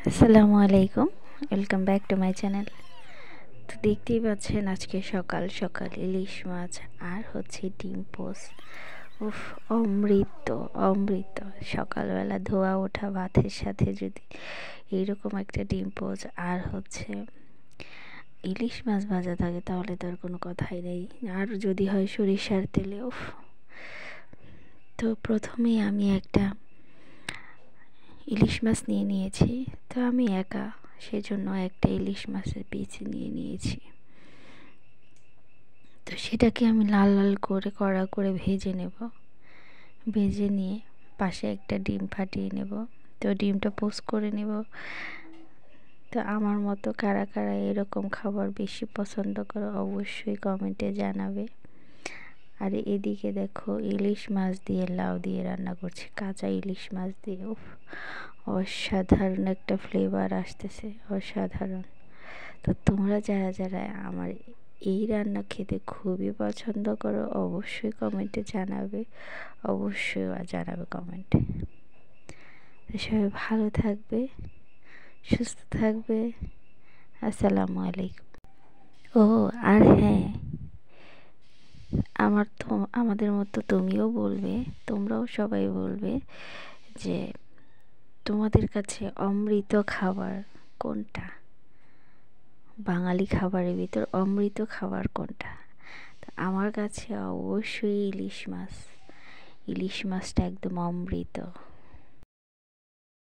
আসসালামু আলাইকুম, welcome back to my channel. তো দেখতেই পাচ্ছেন আজকে সকাল সকাল ইলিশ মাছ আর হচ্ছে ডিম পোচ। উফ, অমৃত অমৃত। সকালবেলা ধোয়া ওঠা ভাতের সাথে যদি এইরকম একটা ডিম পোচ আর হচ্ছে ইলিশ মাছ ভাজা থাকে তাহলে তার কোনো কথাই নেই। আর যদি হয় সরিষার তেলে, উফ। তো প্রথমেই আমি একটা ইলিশ মাছ নিয়ে নিয়েছি। তো আমি একা, সেজন্য একটা ইলিশ মাছের পিস নিয়ে নিয়েছি। তো সেটাকে আমি লাল লাল করে কড়া করে ভেজে নেব। ভেজে নিয়ে পাশে একটা ডিম ফাটিয়ে নেব। তো ডিমটা পোস্ট করে নেব। তো আমার মতো কারা কারা এরকম খাবার বেশি পছন্দ করো অবশ্যই কমেন্টে জানাবে। আর এদিকে দেখো ইলিশ মাছ দিয়ে লাউ দিয়ে রান্না করছি, কাঁচা ইলিশ মাছ দিয়ে। উফ, অসাধারণ একটা ফ্লেভার আসতেছে, অসাধারণ। তো তোমরা যারা যারা আমার এই রান্না খেতে খুবই পছন্দ করো অবশ্যই কমেন্টে জানাবে, অবশ্যই জানাবে কমেন্টে। তো সবাই ভালো থাকবে, সুস্থ থাকবে। আসসালামু আলাইকুম। ও, আর হ্যাঁ, আমাদের মতো তুমিও বলবে, তোমরাও সবাই বলবে যে তোমাদের কাছে অমৃত খাবার কোনটা, বাঙালি খাবারের ভিতর অমৃত খাবার কোনটা। তো আমার কাছে অবশ্যই ইলিশ মাছ। ইলিশ মাছটা একদম অমৃত।